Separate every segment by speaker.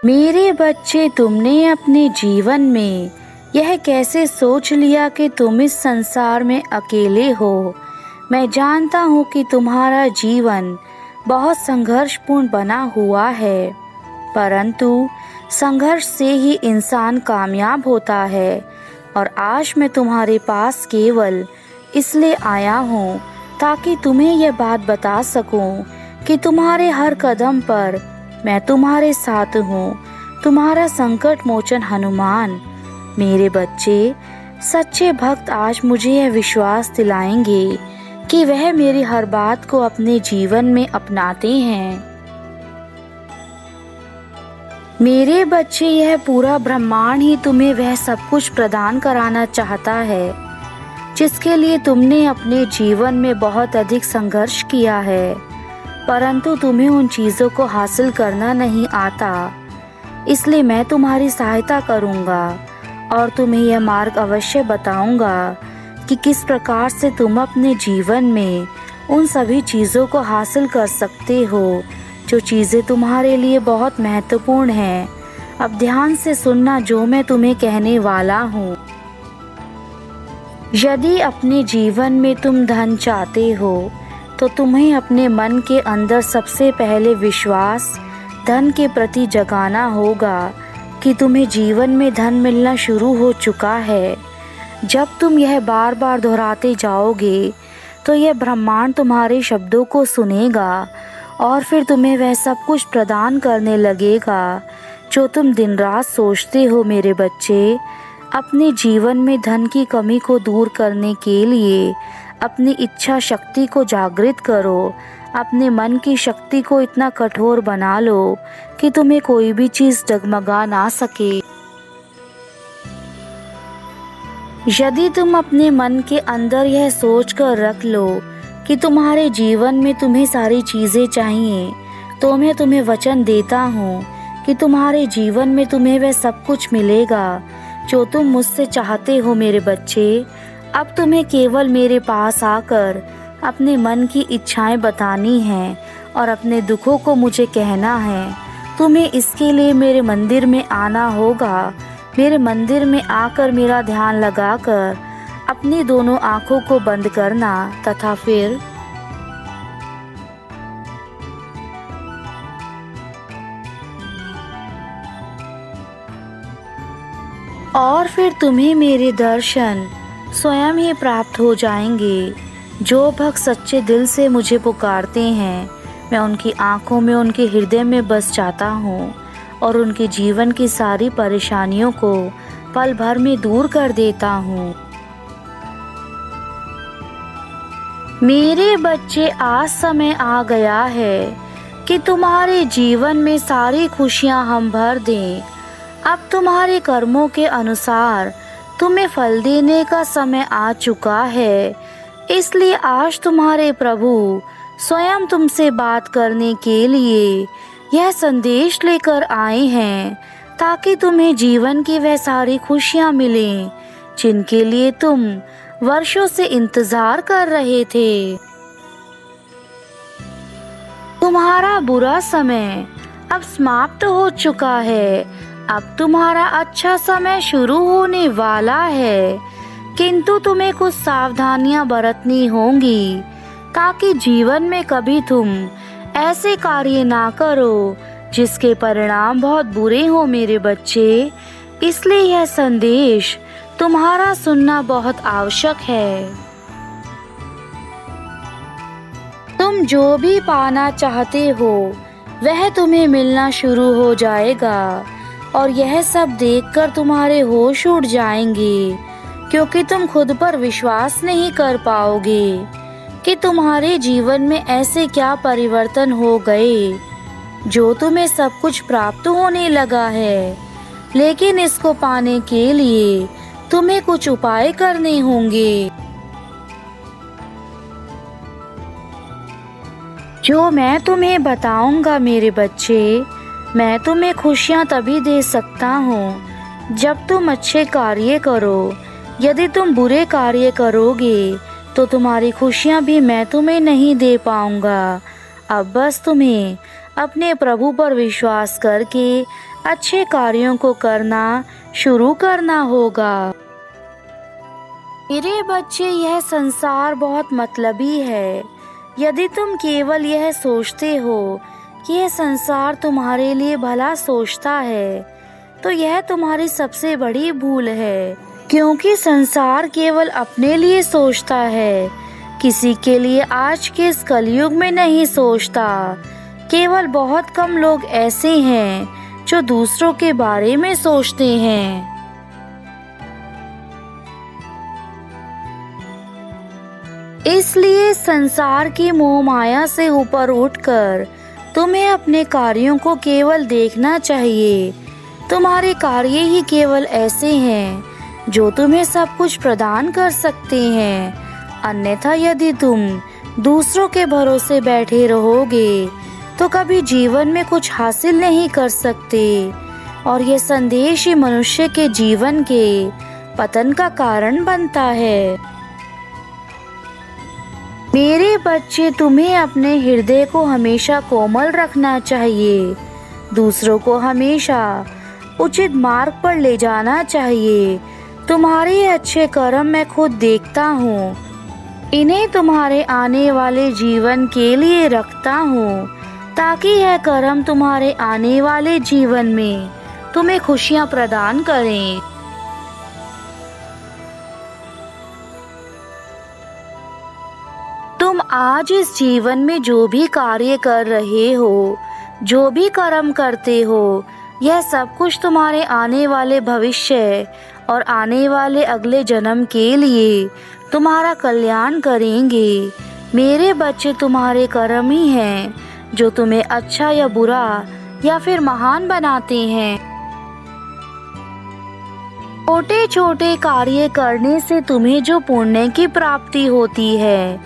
Speaker 1: मेरे बच्चे, तुमने अपने जीवन में यह कैसे सोच लिया कि तुम इस संसार में अकेले हो। मैं जानता हूँ कि तुम्हारा जीवन बहुत संघर्षपूर्ण बना हुआ है, परंतु संघर्ष से ही इंसान कामयाब होता है। और आज मैं तुम्हारे पास केवल इसलिए आया हूँ ताकि तुम्हें यह बात बता सकूं कि तुम्हारे हर कदम पर मैं तुम्हारे साथ हूँ, तुम्हारा संकट मोचन हनुमान। मेरे बच्चे, सच्चे भक्त आज मुझे यह विश्वास दिलाएंगे कि वह मेरी हर बात को अपने जीवन में अपनाते हैं। मेरे बच्चे, यह पूरा ब्रह्मांड ही तुम्हें वह सब कुछ प्रदान कराना चाहता है जिसके लिए तुमने अपने जीवन में बहुत अधिक संघर्ष किया है, परंतु तुम्हें उन चीज़ों को हासिल करना नहीं आता। इसलिए मैं तुम्हारी सहायता करूँगा और तुम्हें यह मार्ग अवश्य बताऊँगा कि किस प्रकार से तुम अपने जीवन में उन सभी चीज़ों को हासिल कर सकते हो जो चीज़ें तुम्हारे लिए बहुत महत्वपूर्ण हैं। अब ध्यान से सुनना जो मैं तुम्हें कहने वाला हूँ। यदि अपने जीवन में तुम धन चाहते हो तो तुम्हें अपने मन के अंदर सबसे पहले विश्वास धन के प्रति जगाना होगा कि तुम्हें जीवन में धन मिलना शुरू हो चुका है। जब तुम यह बार बार दोहराते जाओगे तो यह ब्रह्मांड तुम्हारे शब्दों को सुनेगा और फिर तुम्हें वह सब कुछ प्रदान करने लगेगा जो तुम दिन रात सोचते हो। मेरे बच्चे, अपने जीवन में धन की कमी को दूर करने के लिए अपनी इच्छा शक्ति को जागृत करो। अपने मन की शक्ति को इतना कठोर बना लो कि तुम्हें कोई भी चीज़ डगमगा ना सके। यदि तुम अपने मन के अंदर यह सोच कर रख लो कि तुम्हारे जीवन में तुम्हें सारी चीज़ें चाहिए, तो मैं तुम्हें वचन देता हूँ कि तुम्हारे जीवन में तुम्हें वह सब कुछ मिलेगा जो तुम मुझसे चाहते हो। मेरे बच्चे, अब तुम्हें केवल मेरे पास आकर अपने मन की इच्छाएं बतानी हैं और अपने दुखों को मुझे कहना है। तुम्हें इसके लिए मेरे मंदिर में आना होगा। मेरे मंदिर में आकर मेरा ध्यान लगाकर अपनी दोनों आँखों को बंद करना तथा फिर तुम्हें मेरे दर्शन स्वयं ही प्राप्त हो जाएंगे। जो भक्त सच्चे दिल से मुझे पुकारते हैं, मैं उनकी आँखों में, उनके हृदय में बस जाता हूँ और उनके जीवन की सारी परेशानियों को पल भर में दूर कर देता हूँ। मेरे बच्चे, आज समय आ गया है कि तुम्हारे जीवन में सारी खुशियाँ हम भर दें। अब तुम्हारे कर्मों के अनुसार तुम्हें फल देने का समय आ चुका है। इसलिए आज तुम्हारे प्रभु स्वयं तुमसे बात करने के लिए यह संदेश लेकर आए हैं ताकि तुम्हें जीवन की वह सारी खुशियाँ मिलें जिनके लिए तुम वर्षों से इंतजार कर रहे थे। तुम्हारा बुरा समय अब समाप्त हो चुका है। अब तुम्हारा अच्छा समय शुरू होने वाला है, किंतु तुम्हें कुछ सावधानियां बरतनी होंगी ताकि जीवन में कभी तुम ऐसे कार्य ना करो जिसके परिणाम बहुत बुरे हो। मेरे बच्चे, इसलिए यह संदेश तुम्हारा सुनना बहुत आवश्यक है। तुम जो भी पाना चाहते हो वह तुम्हें मिलना शुरू हो जाएगा और यह सब देखकर तुम्हारे होश उड़ जाएंगे, क्योंकि तुम खुद पर विश्वास नहीं कर पाओगे कि तुम्हारे जीवन में ऐसे क्या परिवर्तन हो गए जो तुम्हें सब कुछ प्राप्त होने लगा है। लेकिन इसको पाने के लिए तुम्हें कुछ उपाय करने होंगे जो मैं तुम्हें बताऊंगा। मेरे बच्चे, मैं तुम्हें खुशियाँ तभी दे सकता हूँ जब तुम अच्छे कार्य करो। यदि तुम बुरे कार्य करोगे तो तुम्हारी खुशियाँ भी मैं तुम्हें नहीं दे पाऊँगा। अब बस तुम्हें अपने प्रभु पर विश्वास करके अच्छे कार्यों को करना शुरू करना होगा। मेरे बच्चे, यह संसार बहुत मतलबी है। यदि तुम केवल यह सोचते हो कि यह संसार तुम्हारे लिए भला सोचता है, तो यह तुम्हारी सबसे बड़ी भूल है, क्योंकि संसार केवल अपने लिए सोचता है, किसी के लिए आज के इस कलयुग में नहीं सोचता। केवल बहुत कम लोग ऐसे हैं जो दूसरों के बारे में सोचते हैं। इसलिए संसार की मोह माया से ऊपर उठकर तुम्हें अपने कार्यों को केवल देखना चाहिए। तुम्हारे कार्य ही केवल ऐसे हैं जो तुम्हें सब कुछ प्रदान कर सकते हैं। अन्यथा यदि तुम दूसरों के भरोसे बैठे रहोगे तो कभी जीवन में कुछ हासिल नहीं कर सकते, और यह संदेश ही मनुष्य के जीवन के पतन का कारण बनता है। मेरे बच्चे, तुम्हें अपने हृदय को हमेशा कोमल रखना चाहिए। दूसरों को हमेशा उचित मार्ग पर ले जाना चाहिए। तुम्हारे अच्छे कर्म मैं खुद देखता हूँ, इन्हें तुम्हारे आने वाले जीवन के लिए रखता हूँ, ताकि यह कर्म तुम्हारे आने वाले जीवन में तुम्हें खुशियाँ प्रदान करें। तुम आज इस जीवन में जो भी कार्य कर रहे हो, जो भी कर्म करते हो, यह सब कुछ तुम्हारे आने वाले भविष्य और आने वाले अगले जन्म के लिए तुम्हारा कल्याण करेंगे। मेरे बच्चे, तुम्हारे कर्म ही हैं जो तुम्हें अच्छा या बुरा या फिर महान बनाते हैं। छोटे छोटे कार्य करने से तुम्हें जो पुण्य की प्राप्ति होती है,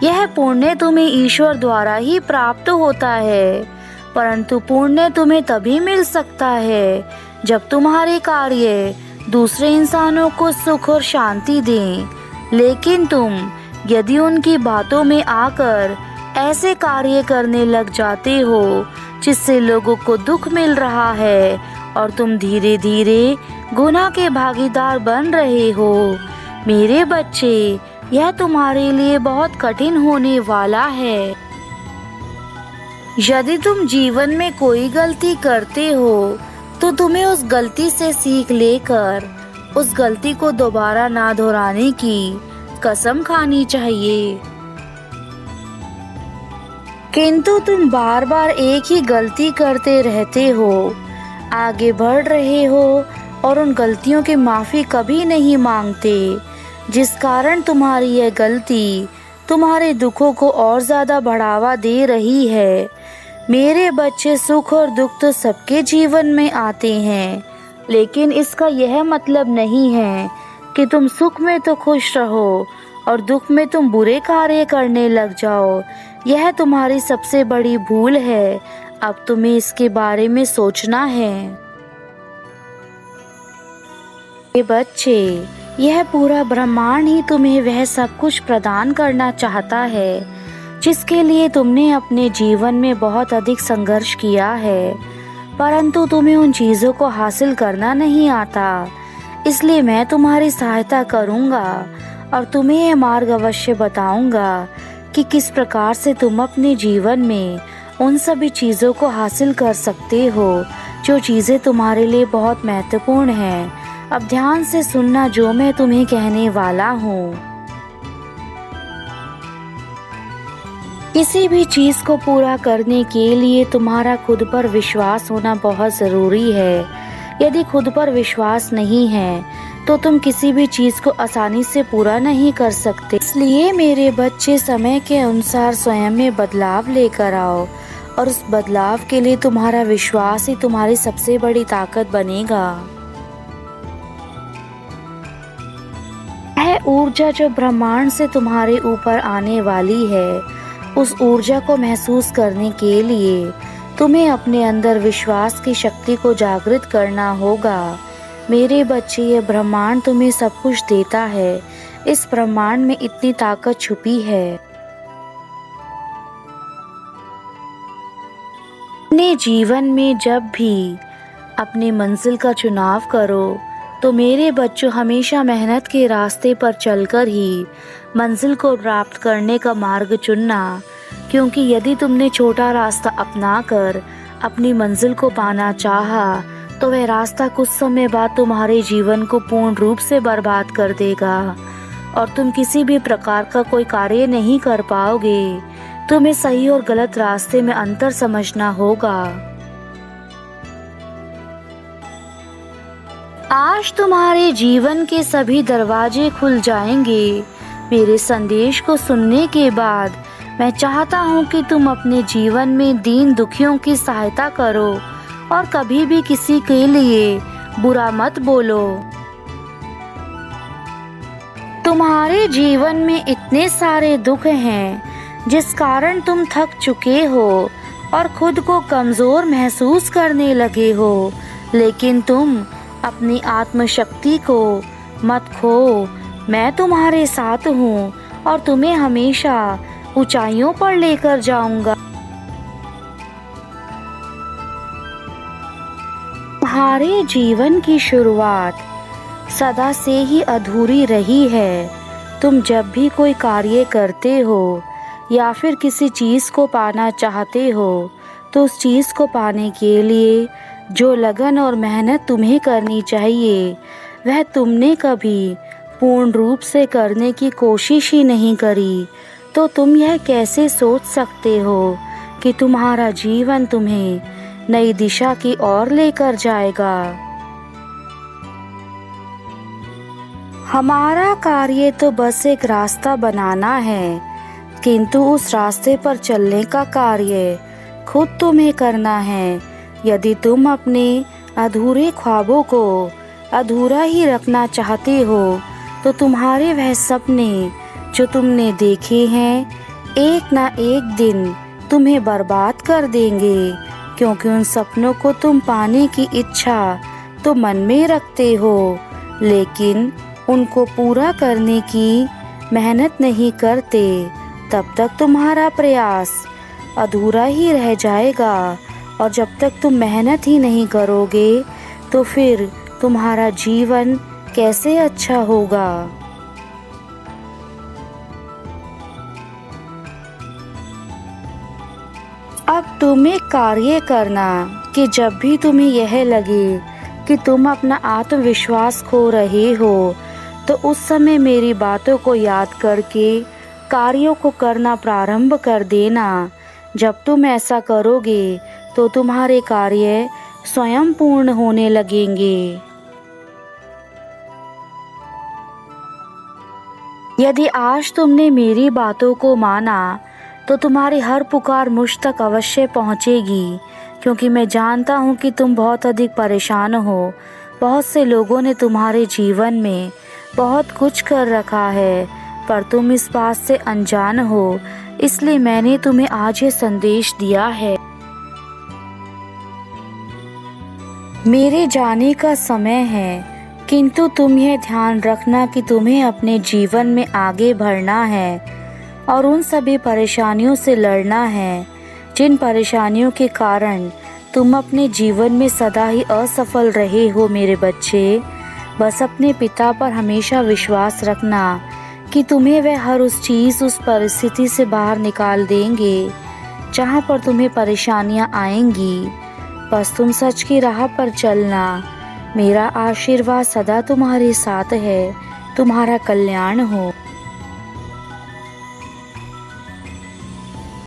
Speaker 1: यह पुण्य तुम्हें ईश्वर द्वारा ही प्राप्त होता है। परंतु पुण्य तुम्हें तभी मिल सकता है जब तुम्हारे कार्य दूसरे इंसानों को सुख और शांति दें। लेकिन तुम यदि उनकी बातों में आकर ऐसे कार्य करने लग जाते हो जिससे लोगों को दुख मिल रहा है, और तुम धीरे धीरे गुनाह के भागीदार बन रहे हो, मेरे बच्चे, यह तुम्हारे लिए बहुत कठिन होने वाला है। यदि तुम जीवन में कोई गलती करते हो तो तुम्हें उस गलती से सीख लेकर उस गलती को दोबारा ना दोहराने की कसम खानी चाहिए। किंतु तुम बार बार एक ही गलती करते रहते हो, आगे बढ़ रहे हो और उन गलतियों की माफ़ी कभी नहीं मांगते, जिस कारण तुम्हारी यह गलती तुम्हारे दुखों को और ज़्यादा बढ़ावा दे रही है। मेरे बच्चे, सुख और दुख तो सबके जीवन में आते हैं, लेकिन इसका यह मतलब नहीं है कि तुम सुख में तो खुश रहो और दुख में तुम बुरे कार्य करने लग जाओ। यह तुम्हारी सबसे बड़ी भूल है। अब तुम्हें इसके बारे में सोचना है। ये बच्चे, यह पूरा ब्रह्मांड ही तुम्हें वह सब कुछ प्रदान करना चाहता है जिसके लिए तुमने अपने जीवन में बहुत अधिक संघर्ष किया है, परंतु तुम्हें उन चीज़ों को हासिल करना नहीं आता। इसलिए मैं तुम्हारी सहायता करूँगा और तुम्हें यह मार्ग अवश्य बताऊँगा कि किस प्रकार से तुम अपने जीवन में उन सभी चीज़ों को हासिल कर सकते हो जो चीज़ें तुम्हारे लिए बहुत महत्वपूर्ण हैं। अब ध्यान से सुनना जो मैं तुम्हें कहने वाला हूँ। किसी भी चीज़ को पूरा करने के लिए तुम्हारा खुद पर विश्वास होना बहुत ज़रूरी है। यदि खुद पर विश्वास नहीं है तो तुम किसी भी चीज़ को आसानी से पूरा नहीं कर सकते। इसलिए मेरे बच्चे, समय के अनुसार स्वयं में बदलाव लेकर आओ और उस बदलाव के लिए तुम्हारा विश्वास ही तुम्हारी सबसे बड़ी ताकत बनेगा। यह ऊर्जा जो ब्रह्मांड से तुम्हारे ऊपर आने वाली है, उस ऊर्जा को महसूस करने के लिए तुम्हें अपने अंदर विश्वास की शक्ति को जागृत करना होगा। मेरे बच्चे, ये ब्रह्मांड तुम्हें सब कुछ देता है। इस ब्रह्मांड में इतनी ताकत छुपी है। अपने जीवन में जब भी अपनी मंजिल का चुनाव करो तो मेरे बच्चों हमेशा मेहनत के रास्ते पर चलकर ही मंजिल को प्राप्त करने का मार्ग चुनना, क्योंकि यदि तुमने छोटा रास्ता अपनाकर अपनी मंजिल को पाना चाहा तो वह रास्ता कुछ समय बाद तुम्हारे जीवन को पूर्ण रूप से बर्बाद कर देगा और तुम किसी भी प्रकार का कोई कार्य नहीं कर पाओगे। तुम्हें सही और गलत रास्ते में अंतर समझना होगा। आज तुम्हारे जीवन के सभी दरवाजे खुल जाएंगे। मेरे संदेश को सुनने के बाद मैं चाहता हूँ कि तुम अपने जीवन में दीन दुखियों की सहायता करो और कभी भी किसी के लिए बुरा मत बोलो। तुम्हारे जीवन में इतने सारे दुख हैं जिस कारण तुम थक चुके हो और खुद को कमजोर महसूस करने लगे हो, लेकिन तुम अपनी आत्मशक्ति को मत खो। मैं तुम्हारे साथ हूँ और तुम्हें हमेशा ऊंचाइयों पर लेकर जाऊंगा। तुम्हारे जीवन की शुरुआत सदा से ही अधूरी रही है। तुम जब भी कोई कार्य करते हो या फिर किसी चीज़ को पाना चाहते हो तो उस चीज़ को पाने के लिए जो लगन और मेहनत तुम्हें करनी चाहिए वह तुमने कभी पूर्ण रूप से करने की कोशिश ही नहीं करी, तो तुम यह कैसे सोच सकते हो कि तुम्हारा जीवन तुम्हें नई दिशा की ओर लेकर जाएगा। हमारा कार्य तो बस एक रास्ता बनाना है, किंतु उस रास्ते पर चलने का कार्य खुद तुम्हें करना है। यदि तुम अपने अधूरे ख्वाबों को अधूरा ही रखना चाहते हो तो तुम्हारे वह सपने जो तुमने देखे हैं एक ना एक दिन तुम्हें बर्बाद कर देंगे, क्योंकि उन सपनों को तुम पाने की इच्छा तो मन में रखते हो, लेकिन उनको पूरा करने की मेहनत नहीं करते। तब तक तुम्हारा प्रयास अधूरा ही रह जाएगा और जब तक तुम मेहनत ही नहीं करोगे तो फिर तुम्हारा जीवन कैसे अच्छा होगा। अब तुम एक कार्य करना कि जब भी तुम्हें यह लगे कि तुम अपना आत्मविश्वास खो रहे हो तो उस समय मेरी बातों को याद करके कार्यों को करना प्रारंभ कर देना। जब तुम ऐसा करोगे तो तुम्हारे कार्य स्वयं पूर्ण होने लगेंगे। यदि आज तुमने मेरी बातों को माना तो तुम्हारी हर पुकार मुझ तक अवश्य पहुंचेगी, क्योंकि मैं जानता हूं कि तुम बहुत अधिक परेशान हो। बहुत से लोगों ने तुम्हारे जीवन में बहुत कुछ कर रखा है, पर तुम इस बात से अनजान हो, इसलिए मैंने तुम्हें आज ये संदेश दिया है। मेरे जाने का समय है, किंतु तुम यह ध्यान रखना कि तुम्हें अपने जीवन में आगे बढ़ना है और उन सभी परेशानियों से लड़ना है जिन परेशानियों के कारण तुम अपने जीवन में सदा ही असफल रहे हो। मेरे बच्चे, बस अपने पिता पर हमेशा विश्वास रखना कि तुम्हें वह हर उस चीज़, उस परिस्थिति से बाहर निकाल देंगे जहाँ पर तुम्हें परेशानियाँ आएंगी। बस तुम सच की राह पर चलना। मेरा आशीर्वाद सदा तुम्हारे साथ है। तुम्हारा कल्याण हो।